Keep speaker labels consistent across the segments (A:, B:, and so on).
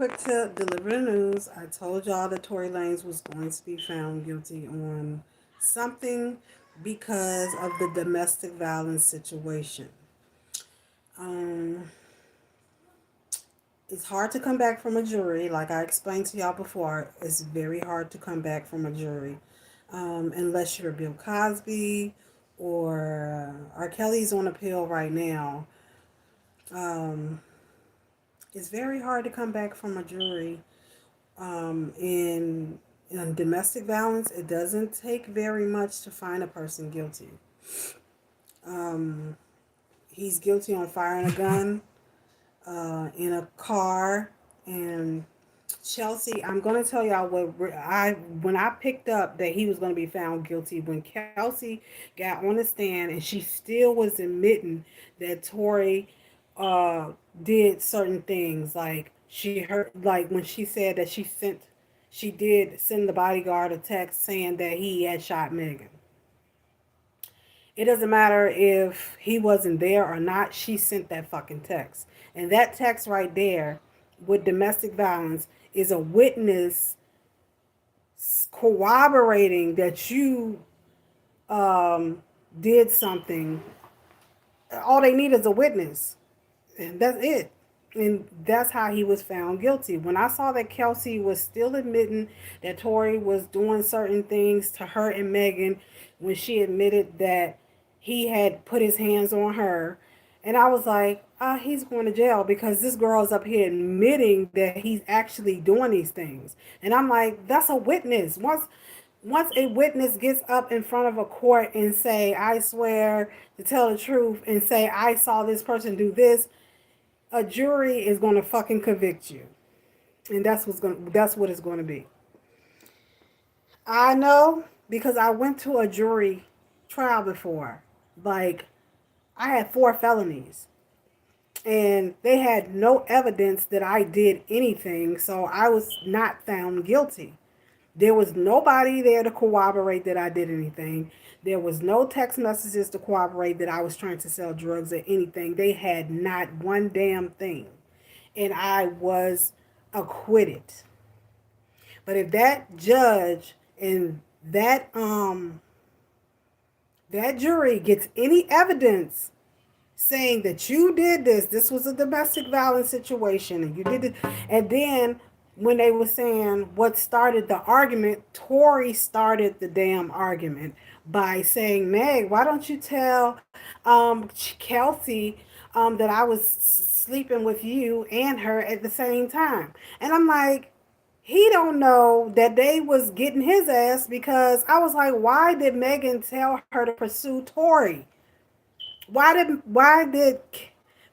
A: Quick to deliver the news. I told y'all that Tory Lanez was going to be found guilty on something because of the domestic violence situation. Um, it's hard to come back from a jury. Like I explained to y'all before, it's very hard to come back from a jury unless you're Bill Cosby or R. Kelly's on appeal right now. Um, it's very hard to come back from a jury in domestic violence. It doesn't take very much to find a person guilty. Um, he's guilty on firing a gun in a car. And Chelsea, I'm going to tell y'all when I picked up that he was going to be found guilty, when Kelsey got on the stand and she still was admitting that Tory uh, did certain things, like she heard, like when she said that she did send the bodyguard a text saying that he had shot Megan. It doesn't matter if he wasn't there or not. She sent that fucking text. And that text right there with domestic violence is a witness corroborating that you did something. All they need is a witness. And that's it. And that's how he was found guilty. When I saw that Kelsey was still admitting that Tory was doing certain things to her and Megan, when she admitted that he had put his hands on her, and I was like, he's going to jail because this girl's up here admitting that he's actually doing these things. And I'm like, that's a witness. Once a witness gets up in front of a court and say, I swear to tell the truth, and say, I saw this person do this, a jury is going to fucking convict you. And that's what it's going to be. I know because I went to a jury trial before. Like, I had 4 felonies. And they had no evidence that I did anything, so I was not found guilty. There was nobody there to corroborate that I did anything. There was no text messages to corroborate that I was trying to sell drugs or anything. They had not one damn thing. And I was acquitted. But if that judge and that jury gets any evidence saying that you did this was a domestic violence situation, and you did it, and then when they were saying what started the argument, Tory started the damn argument by saying, Meg, why don't you tell Kelsey that I was sleeping with you and her at the same time? And I'm like, he don't know that they was getting his ass, because I was like, why did Megan tell her to pursue Tory? Why did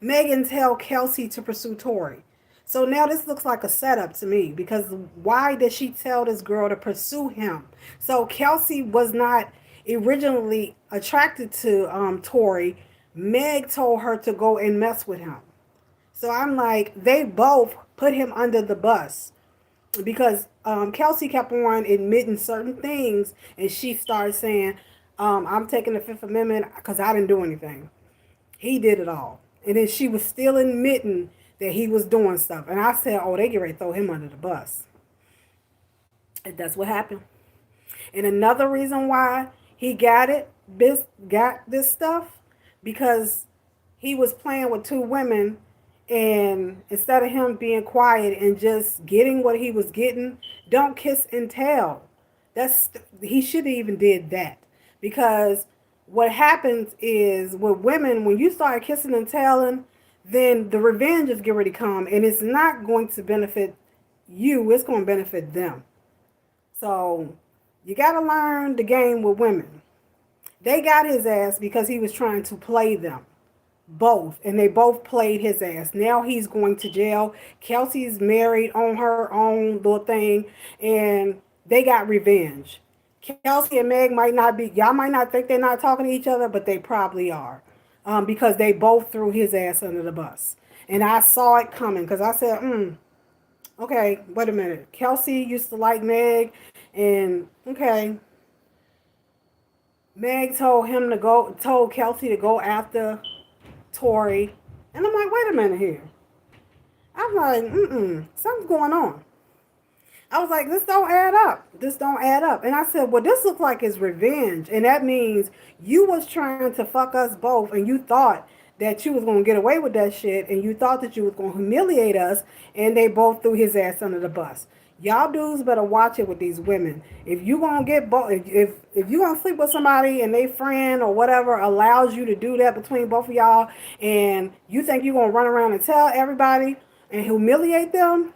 A: Megan tell Kelsey to pursue Tory? So now this looks like a setup to me, because why did she tell this girl to pursue him? So Kelsey was not originally attracted to Tory. Meg told her to go and mess with him. So I'm like, they both put him under the bus, because Kelsey kept on admitting certain things, and she started saying, I'm taking the Fifth Amendment because I didn't do anything. He did it all. And then she was still admitting that he was doing stuff. And I said, oh, they get ready to throw him under the bus. And that's what happened. And another reason why he got this stuff, because he was playing with 2 women, and instead of him being quiet and just getting what he was getting, don't kiss and tell. That's He should have even did that, because what happens is with women, when you start kissing and telling, then the revenge is getting ready to come, and it's not going to benefit you, it's going to benefit them. So you got to learn the game with women. They got his ass because he was trying to play them both, and they both played his ass. Now he's going to jail. Kelsey's married on her own little thing, and they got revenge. Kelsey and Meg might not be, y'all might not think they're not talking to each other, but they probably are, because they both threw his ass under the bus. And I saw it coming, because I said, okay, wait a minute. Kelsey used to like Meg, and okay, Meg told Kelsey to go after Tory. And I'm like, wait a minute here. I'm like, something's going on. I was like, this don't add up. This don't add up. And I said, well, this looks like it's revenge. And that means you was trying to fuck us both and you thought that you was going to get away with that shit and you thought that you was going to humiliate us and they both threw his ass under the bus. Y'all dudes better watch it with these women. If you gonna get if you gonna sleep with somebody and they friend or whatever allows you to do that between both of y'all and you think you're gonna run around and tell everybody and humiliate them,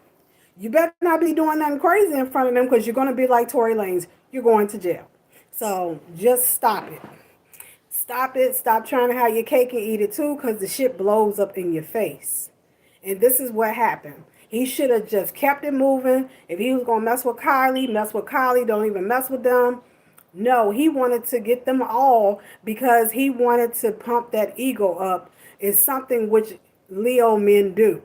A: you better not be doing nothing crazy in front of them because you're going to be like Tory Lanez. You're going to jail. So just stop it. Stop it. Stop trying to have your cake and eat it too because the shit blows up in your face. And this is what happened. He should have just kept it moving. If he was going to mess with Kylie, mess with Kylie. Don't even mess with them. No, he wanted to get them all because he wanted to pump that ego up. It's something which Leo men do.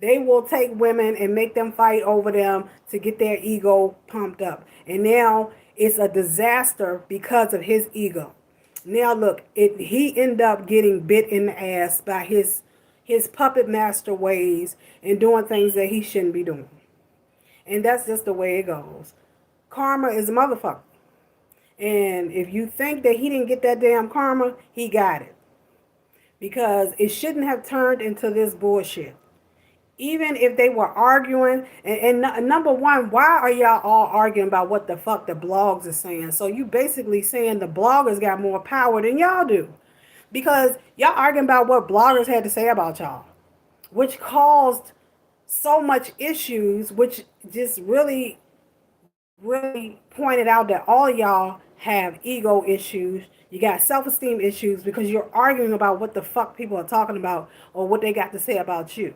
A: They will take women and make them fight over them to get their ego pumped up. And now it's a disaster because of his ego. Now look, he ended up getting bit in the ass by his puppet master ways and doing things that he shouldn't be doing. And that's just the way it goes. Karma is a motherfucker. And if you think that he didn't get that damn karma, he got it. Because it shouldn't have turned into this bullshit. Even if they were arguing, and number one, why are y'all all arguing about what the fuck the blogs are saying? So you basically saying the bloggers got more power than y'all do. Because y'all arguing about what bloggers had to say about y'all. Which caused so much issues, which just really pointed out that all y'all have ego issues. You got self-esteem issues because you're arguing about what the fuck people are talking about or what they got to say about you.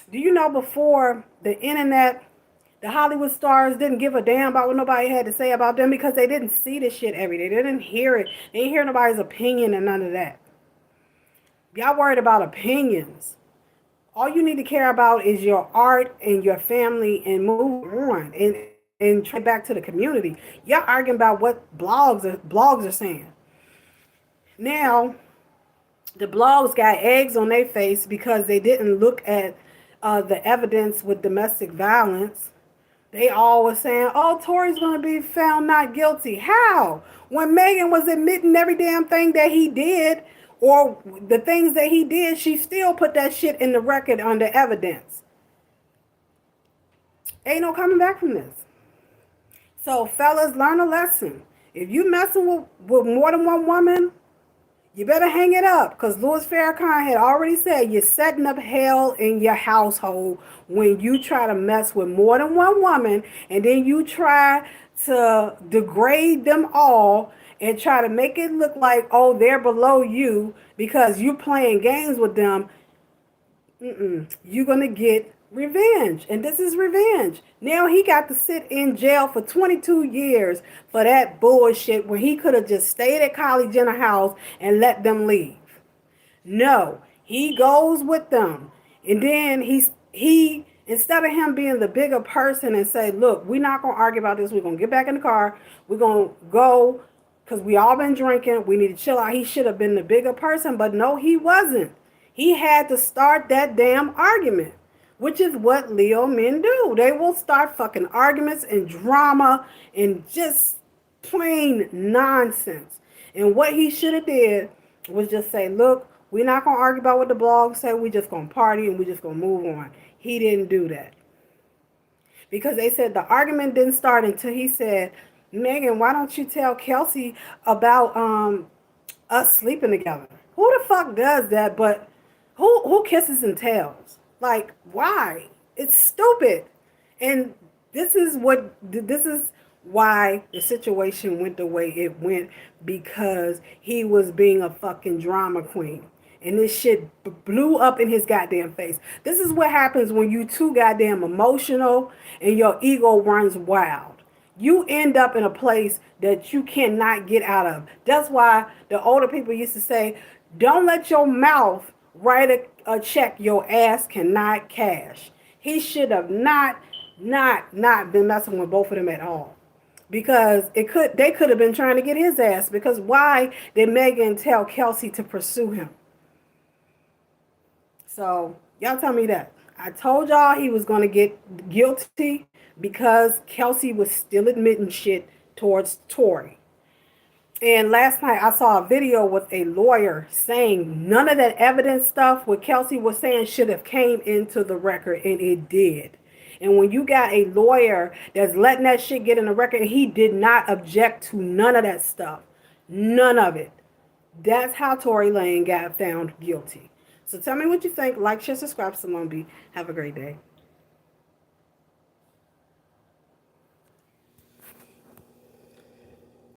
A: Do you know before the internet, the Hollywood stars didn't give a damn about what nobody had to say about them because they didn't see this shit every day. They didn't hear it. They didn't hear nobody's opinion and none of that. Y'all worried about opinions. All you need to care about is your art and your family and move on and try back to the community. Y'all arguing about what blogs are saying. Now, the blogs got eggs on their face because they didn't look at the evidence with domestic violence. They all were saying, oh, Tory's going to be found not guilty. How? When Megan was admitting every damn thing that he did or the things that he did, she still put that shit in the record under evidence. Ain't no coming back from this. So fellas, learn a lesson. If you messing with more than one woman, you better hang it up because Louis Farrakhan had already said you're setting up hell in your household when you try to mess with more than one woman and then you try to degrade them all and try to make it look like, oh, they're below you because you're playing games with them. You're going to get revenge. And this is revenge. Now he got to sit in jail for 22 years for that bullshit when he could have just stayed at Kylie Jenner house and let them leave. No, he goes with them. And then he instead of him being the bigger person and say, look, we're not going to argue about this. We're going to get back in the car. We're going to go because we all been drinking. We need to chill out. He should have been the bigger person. But no, he wasn't. He had to start that damn argument, which is what Leo men do. They will start fucking arguments and drama and just plain nonsense. And what he should have did was just say, look, we're not going to argue about what the blogs say. We're just going to party and we're just going to move on. He didn't do that. Because they said the argument didn't start until he said, Megan, why don't you tell Kelsey about us sleeping together? Who the fuck does that? But who kisses and tells? Like, why? It's stupid. And this is why the situation went the way it went, because he was being a fucking drama queen. And this shit blew up in his goddamn face. This is what happens when you too goddamn emotional and your ego runs wild. You end up in a place that you cannot get out of. That's why the older people used to say, don't let your mouth write a check your ass cannot cash. He should have not been messing with both of them at all. Because they could have been trying to get his ass. Because why did Megan tell Kelsey to pursue him? So y'all tell me that. I told y'all he was going to get guilty because Kelsey was still admitting shit towards Tory. And last night I saw a video with a lawyer saying none of that evidence stuff what Kelsey was saying should have came into the record, and it did. And when you got a lawyer that's letting that shit get in the record, he did not object to none of that stuff. None of it. That's how Tory Lane got found guilty. So tell me what you think. Like, share, subscribe, Salon B. Have a great day.